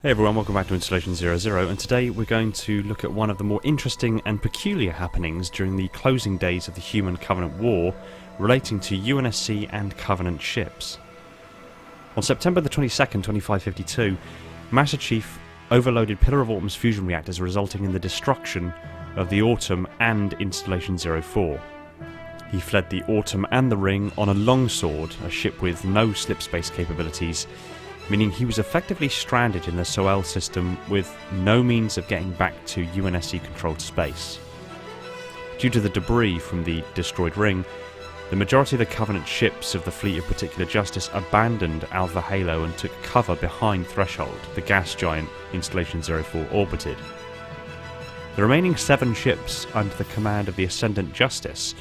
Hey everyone, welcome back to Installation 00, and today we're going to look at one of the more interesting and peculiar happenings during the closing days of the Human-Covenant War relating to UNSC and Covenant ships. On September the 22nd, 2552, Master Chief overloaded Pillar of Autumn's fusion reactors, resulting in the destruction of the Autumn and Installation 04. He fled the Autumn and the Ring on a longsword, a ship with no slipspace capabilities, meaning he was effectively stranded in the Soel system with no means of getting back to UNSC-controlled space. Due to the debris from the destroyed ring, the majority of the Covenant ships of the Fleet of Particular Justice abandoned Alpha Halo and took cover behind Threshold, the gas giant Installation 04 orbited. The remaining 7 ships under the command of the Ascendant Justice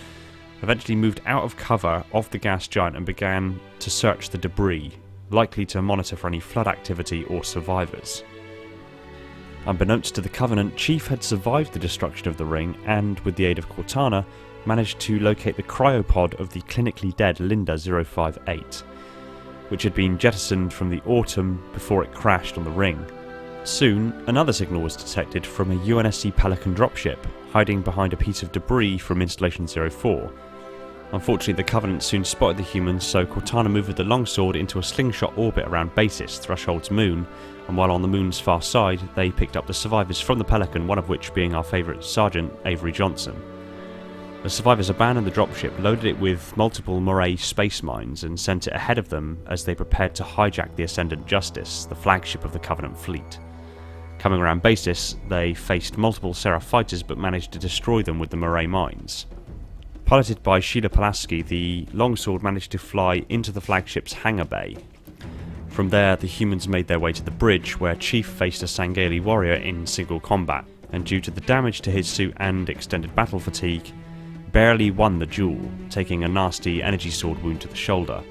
eventually moved out of cover of the gas giant and began to search the debris, likely to monitor for any flood activity or survivors. Unbeknownst to the Covenant, Chief had survived the destruction of the ring and, with the aid of Cortana, managed to locate the cryopod of the clinically dead Linda 058, which had been jettisoned from the Autumn before it crashed on the ring. Soon, another signal was detected from a UNSC Pelican dropship, hiding behind a piece of debris from Installation 04. Unfortunately, the Covenant soon spotted the humans, so Cortana moved the longsword into a slingshot orbit around Basis, Threshold's moon, and while on the moon's far side, they picked up the survivors from the Pelican, one of which being our favourite Sergeant, Avery Johnson. The survivors abandoned the dropship, loaded it with multiple Moray space mines, and sent it ahead of them as they prepared to hijack the Ascendant Justice, the flagship of the Covenant fleet. Coming around Basis, they faced multiple Seraph fighters but managed to destroy them with the Moray mines. Piloted by Sheila Pulaski, the longsword managed to fly into the flagship's hangar bay. From there, the humans made their way to the bridge, where Chief faced a Sangheili warrior in single combat, and due to the damage to his suit and extended battle fatigue, barely won the duel, taking a nasty energy sword wound to the shoulder.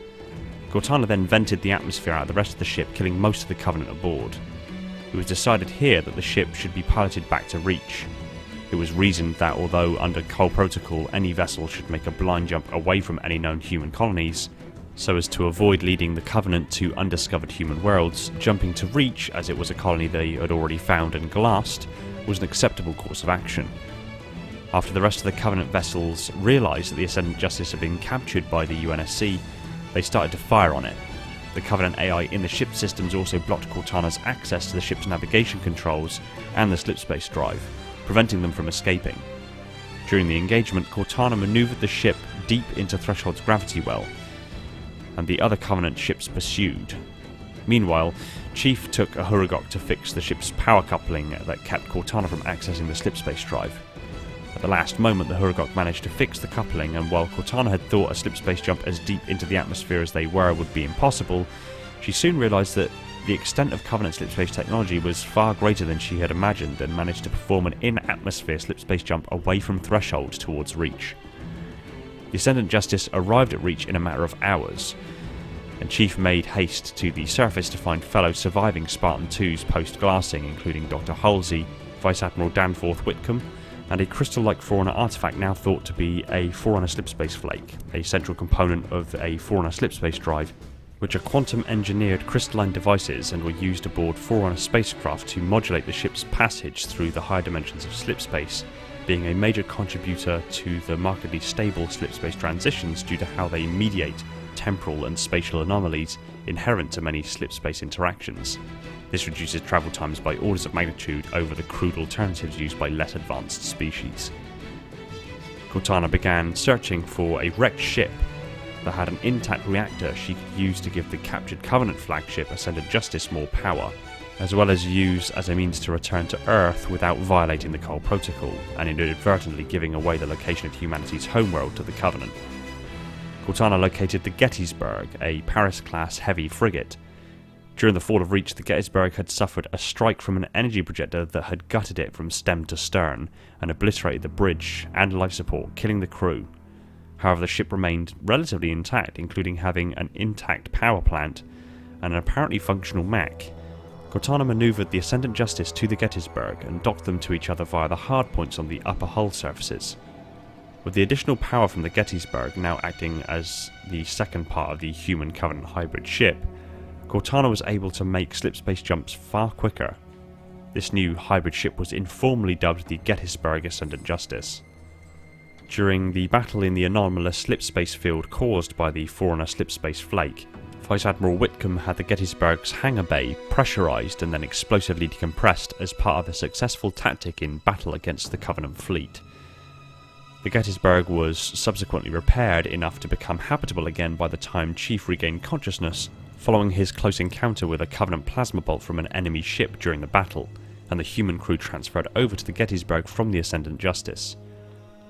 Cortana then vented the atmosphere out of the rest of the ship, killing most of the Covenant aboard. It was decided here that the ship should be piloted back to Reach. It was reasoned that although under Cole Protocol any vessel should make a blind jump away from any known human colonies, so as to avoid leading the Covenant to undiscovered human worlds, jumping to Reach, as it was a colony they had already found and glassed, was an acceptable course of action. After the rest of the Covenant vessels realised that the Ascendant Justice had been captured by the UNSC, they started to fire on it. The Covenant AI in the ship systems also blocked Cortana's access to the ship's navigation controls and the slipspace drive, preventing them from escaping. During the engagement, Cortana manoeuvred the ship deep into Threshold's gravity well, and the other Covenant ships pursued. Meanwhile, Chief took a Hurugok to fix the ship's power coupling that kept Cortana from accessing the slipspace drive. At the last moment, the Hurugok managed to fix the coupling, and while Cortana had thought a slipspace jump as deep into the atmosphere as they were would be impossible, she soon realised that the extent of Covenant slipspace technology was far greater than she had imagined, and managed to perform an in-atmosphere slipspace jump away from Threshold towards Reach. The Ascendant Justice arrived at Reach in a matter of hours, and Chief made haste to the surface to find fellow surviving Spartan 2s post-glassing, including Dr. Halsey, Vice Admiral Danforth Whitcomb, and a crystal-like Forerunner artifact now thought to be a Forerunner slipspace flake, a central component of a Forerunner slipspace drive, which are quantum-engineered crystalline devices and were used aboard Forerunner spacecraft to modulate the ship's passage through the higher dimensions of slipspace, being a major contributor to the markedly stable slipspace transitions due to how they mediate temporal and spatial anomalies inherent to many slipspace interactions. This reduces travel times by orders of magnitude over the crude alternatives used by less advanced species. Cortana began searching for a wrecked ship that had an intact reactor she could use to give the captured Covenant flagship Ascendant Justice more power, as well as use as a means to return to Earth without violating the Cole Protocol, and inadvertently giving away the location of humanity's homeworld to the Covenant. Cortana located the Gettysburg, a Paris-class heavy frigate. During the fall of Reach, the Gettysburg had suffered a strike from an energy projector that had gutted it from stem to stern, and obliterated the bridge and life support, killing the crew. However, the ship remained relatively intact, including having an intact power plant and an apparently functional mech. Cortana manoeuvred the Ascendant Justice to the Gettysburg and docked them to each other via the hardpoints on the upper hull surfaces. With the additional power from the Gettysburg now acting as the second part of the Human-Covenant hybrid ship, Cortana was able to make slipspace jumps far quicker. This new hybrid ship was informally dubbed the Gettysburg-Ascendant Justice. During the battle in the anomalous slipspace field caused by the Forerunner slipspace flake, Vice Admiral Whitcomb had the Gettysburg's hangar bay pressurised and then explosively decompressed as part of a successful tactic in battle against the Covenant fleet. The Gettysburg was subsequently repaired enough to become habitable again by the time Chief regained consciousness, following his close encounter with a Covenant plasma bolt from an enemy ship during the battle, and the human crew transferred over to the Gettysburg from the Ascendant Justice.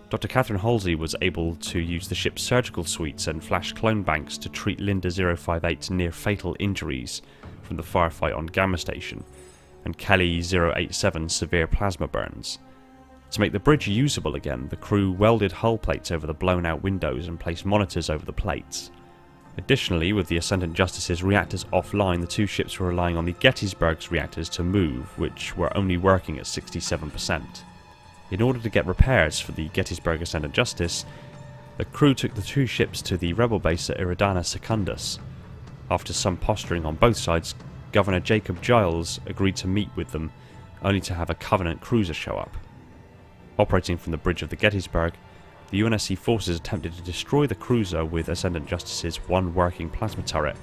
Dr. Catherine Halsey was able to use the ship's surgical suites and flash clone banks to treat Linda 058's near-fatal injuries from the firefight on Gamma Station, and Kelly 087's severe plasma burns. To make the bridge usable again, the crew welded hull plates over the blown-out windows and placed monitors over the plates. Additionally, with the Ascendant Justice's reactors offline, the two ships were relying on the Gettysburg's reactors to move, which were only working at 67%. In order to get repairs for the Gettysburg-Ascendant Justice, the crew took the two ships to the rebel base at Iridana Secundus. After some posturing on both sides, Governor Jacob Giles agreed to meet with them, only to have a Covenant cruiser show up. Operating from the bridge of the Gettysburg, the UNSC forces attempted to destroy the cruiser with Ascendant Justice's one working plasma turret,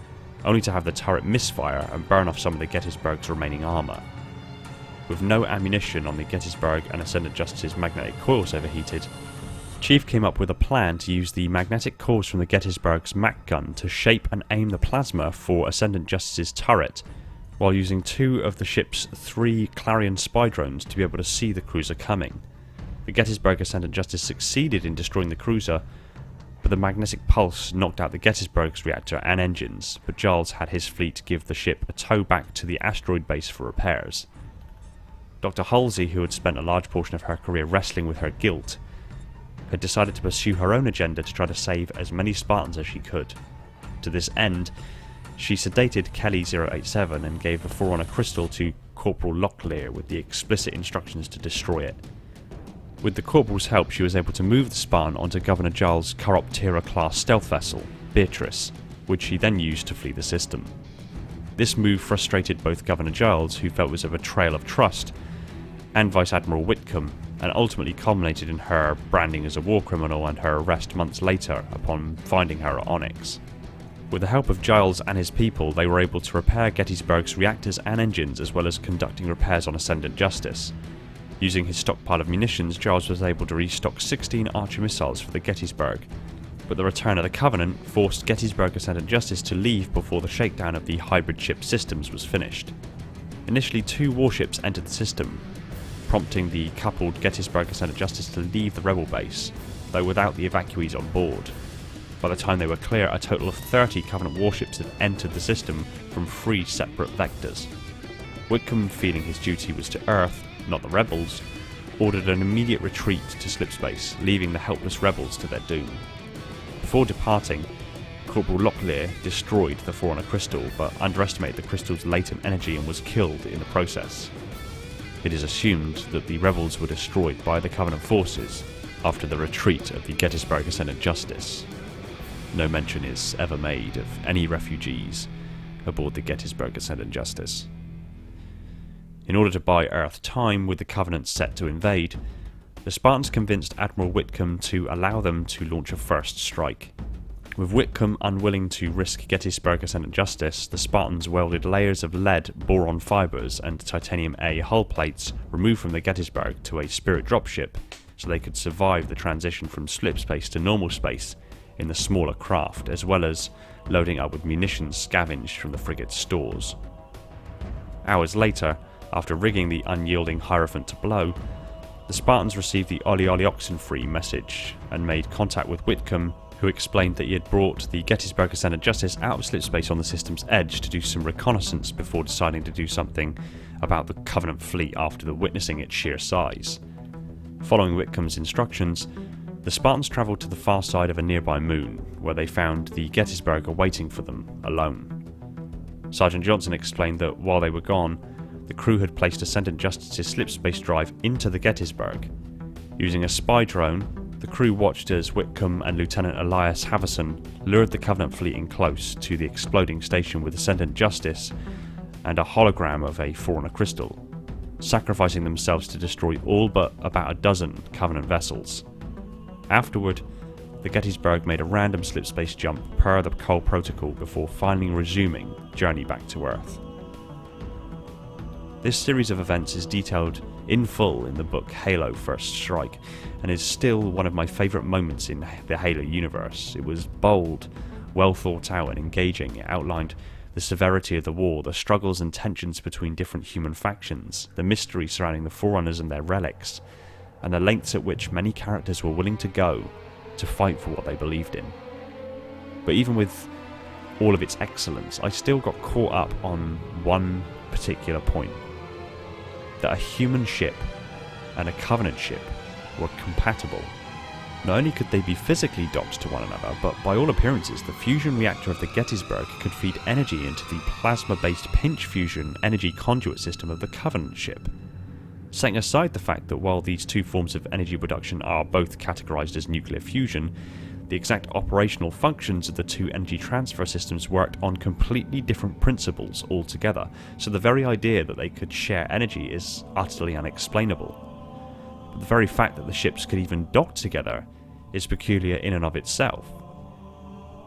only to have the turret misfire and burn off some of the Gettysburg's remaining armour. With no ammunition on the Gettysburg and Ascendant Justice's magnetic coils overheated, Chief came up with a plan to use the magnetic cores from the Gettysburg's Mac gun to shape and aim the plasma for Ascendant Justice's turret, while using two of the ship's 3 Clarion spy drones to be able to see the cruiser coming. The Gettysburg Ascendant Justice succeeded in destroying the cruiser, but the magnetic pulse knocked out the Gettysburg's reactor and engines, but Giles had his fleet give the ship a tow back to the asteroid base for repairs. Dr. Halsey, who had spent a large portion of her career wrestling with her guilt, had decided to pursue her own agenda to try to save as many Spartans as she could. To this end, she sedated Kelly 087 and gave the Forerunner crystal to Corporal Locklear with the explicit instructions to destroy it. With the Corporal's help, she was able to move the Spartan onto Governor Giles' Chiroptera-class stealth vessel, Beatrice, which he then used to flee the system. This move frustrated both Governor Giles, who felt it was a betrayal of trust, and Vice Admiral Whitcomb, and ultimately culminated in her branding as a war criminal and her arrest months later upon finding her at Onyx. With the help of Giles and his people, they were able to repair Gettysburg's reactors and engines, as well as conducting repairs on Ascendant Justice. Using his stockpile of munitions, Giles was able to restock 16 Archer missiles for the Gettysburg, but the return of the Covenant forced Gettysburg-Ascendant Justice to leave before the shakedown of the hybrid ship systems was finished. Initially, 2 warships entered the system, prompting the coupled Gettysburg-Ascendant Justice to leave the rebel base, though without the evacuees on board. By the time they were clear, a total of 30 Covenant warships had entered the system from 3 separate vectors. Whitcomb, feeling his duty was to Earth, not the rebels, ordered an immediate retreat to slipspace, leaving the helpless rebels to their doom. Before departing, Corporal Locklear destroyed the Forerunner crystal, but underestimated the crystal's latent energy and was killed in the process. It is assumed that the rebels were destroyed by the Covenant forces after the retreat of the Gettysburg-Ascendant Justice. No mention is ever made of any refugees aboard the Gettysburg-Ascendant Justice. In order to buy Earth time with the Covenant set to invade, the Spartans convinced Admiral Whitcomb to allow them to launch a first strike. With Whitcomb unwilling to risk Gettysburg-Ascendant Justice, the Spartans welded layers of lead, boron fibres and titanium A hull plates removed from the Gettysburg to a Spirit dropship so they could survive the transition from slipspace to normal space in the smaller craft, as well as loading up with munitions scavenged from the frigate's stores. Hours later, after rigging the unyielding Hierophant to blow, the Spartans received the Oli Oli Oxenfree message and made contact with Whitcomb, who explained that he had brought the Gettysburg-Ascendant Justice out of slipspace on the system's edge to do some reconnaissance before deciding to do something about the Covenant fleet after witnessing its sheer size. Following Whitcomb's instructions, the Spartans travelled to the far side of a nearby moon, where they found the Gettysburg awaiting for them, alone. Sergeant Johnson explained that while they were gone, the crew had placed Ascendant Justice's slipspace drive into the Gettysburg. Using a spy drone, The crew watched as Whitcomb and Lieutenant Elias Havison lured the Covenant fleet in close to the exploding station with Ascendant Justice and a hologram of a Forerunner crystal, sacrificing themselves to destroy all but about a dozen Covenant vessels. Afterward, the Gettysburg made a random slipspace jump per the Cole Protocol before finally resuming journey back to Earth. This series of events is detailed in full in the book Halo First Strike, and is still one of my favourite moments in the Halo universe. It was bold, well thought out and engaging. It outlined the severity of the war, the struggles and tensions between different human factions, the mystery surrounding the Forerunners and their relics, and the lengths at which many characters were willing to go to fight for what they believed in. But even with all of its excellence, I still got caught up on one particular point: that a human ship and a Covenant ship were compatible. Not only could they be physically docked to one another, but by all appearances the fusion reactor of the Gettysburg could feed energy into the plasma-based pinch fusion energy conduit system of the Covenant ship. Setting aside the fact that while these two forms of energy production are both categorized as nuclear fusion, the exact operational functions of the two energy transfer systems worked on completely different principles altogether, so the very idea that they could share energy is utterly unexplainable. But the very fact that the ships could even dock together is peculiar in and of itself.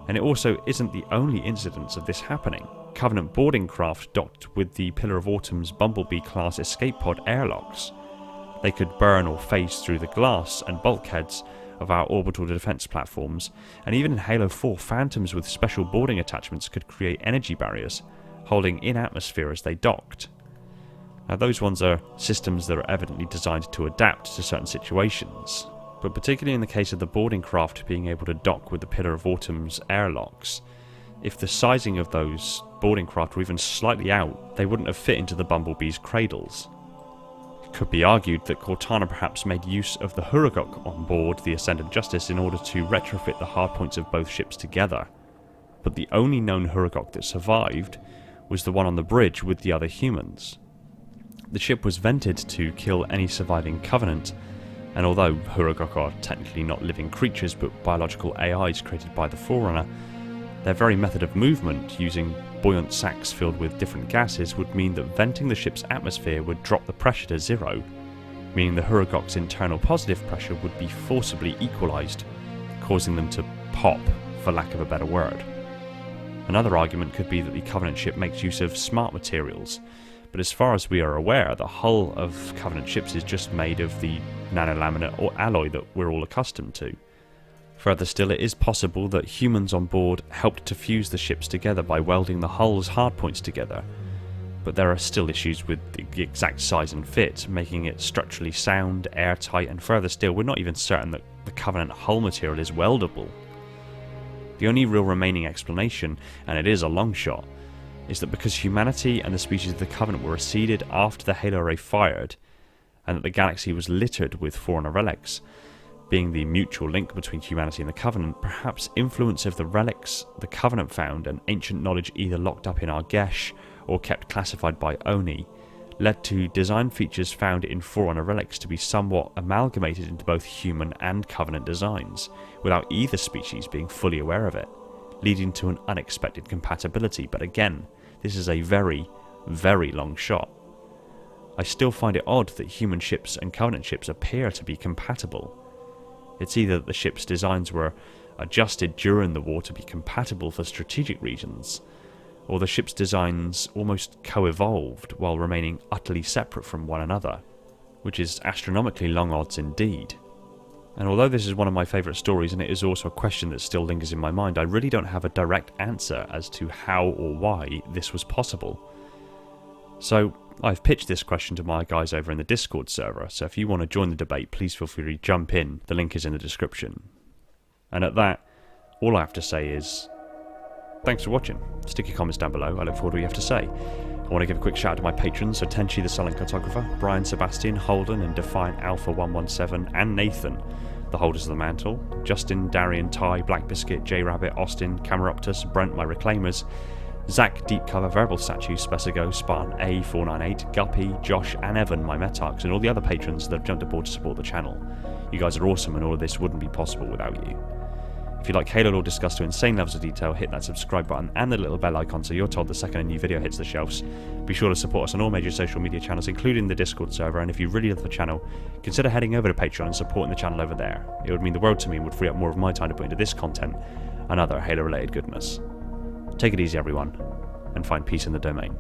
And it also isn't the only incidence of this happening. Covenant boarding craft docked with the Pillar of Autumn's Bumblebee-class escape pod airlocks. They could burn or phase through the glass and bulkheads of our orbital defense platforms, and even in Halo 4, Phantoms with special boarding attachments could create energy barriers, holding in atmosphere as they docked. Now those ones are systems that are evidently designed to adapt to certain situations, but particularly in the case of the boarding craft being able to dock with the Pillar of Autumn's airlocks, if the sizing of those boarding craft were even slightly out, they wouldn't have fit into the Bumblebee's cradles. It could be argued that Cortana perhaps made use of the Huragok on board the Ascendant Justice in order to retrofit the hardpoints of both ships together, but the only known Huragok that survived was the one on the bridge with the other humans. The ship was vented to kill any surviving Covenant, and although Huragok are technically not living creatures but biological AIs created by the Forerunner, their very method of movement, using buoyant sacs filled with different gases, would mean that venting the ship's atmosphere would drop the pressure to zero, meaning the Huragok's internal positive pressure would be forcibly equalised, causing them to pop, for lack of a better word. Another argument could be that the Covenant ship makes use of smart materials, but as far as we are aware, the hull of Covenant ships is just made of the nanolaminate or alloy that we're all accustomed to. Further still, it is possible that humans on board helped to fuse the ships together by welding the hull's hardpoints together, but there are still issues with the exact size and fit, making it structurally sound, airtight, and further still, we're not even certain that the Covenant hull material is weldable. The only real remaining explanation, and it is a long shot, is that because humanity and the species of the Covenant were receded after the Halo Array fired, and that the galaxy was littered with Forerunner relics, being the mutual link between humanity and the Covenant, perhaps influence of the relics the Covenant found and ancient knowledge either locked up in Argesh or kept classified by Oni, led to design features found in Forerunner relics to be somewhat amalgamated into both human and Covenant designs, without either species being fully aware of it, leading to an unexpected compatibility. But again, this is a very, very long shot. I still find it odd that human ships and Covenant ships appear to be compatible. It's either that the ship's designs were adjusted during the war to be compatible for strategic reasons, or the ship's designs almost co-evolved while remaining utterly separate from one another, which is astronomically long odds indeed. And although this is one of my favourite stories, and it is also a question that still lingers in my mind, I really don't have a direct answer as to how or why this was possible. So I've pitched this question to my guys over in the Discord server, so if you want to join the debate, please feel free to jump in. The link is in the description. And at that, all I have to say is, thanks for watching. Stick your comments down below, I look forward to what you have to say. I want to give a quick shout out to my patrons, so Tenchi the Silent Cartographer, Brian Sebastian, Holden and Defiant Alpha 117, and Nathan, the holders of the mantle, Justin, Darian, Ty, Black Biscuit, J Rabbit, Austin, Cameroptus, Brent, my reclaimers, Zach, Deep Cover, Verbal Statue, Spesigo, Spartan A498, Guppy, Josh and Evan, my Metarchs, and all the other patrons that have jumped aboard to support the channel. You guys are awesome, and all of this wouldn't be possible without you. If you like Halo lore discussed to insane levels of detail, hit that subscribe button and the little bell icon so you're told the second a new video hits the shelves. Be sure to support us on all major social media channels, including the Discord server, and if you really love the channel, consider heading over to Patreon and supporting the channel over there. It would mean the world to me and would free up more of my time to put into this content and other Halo related goodness. Take it easy everyone, and find peace in the domain.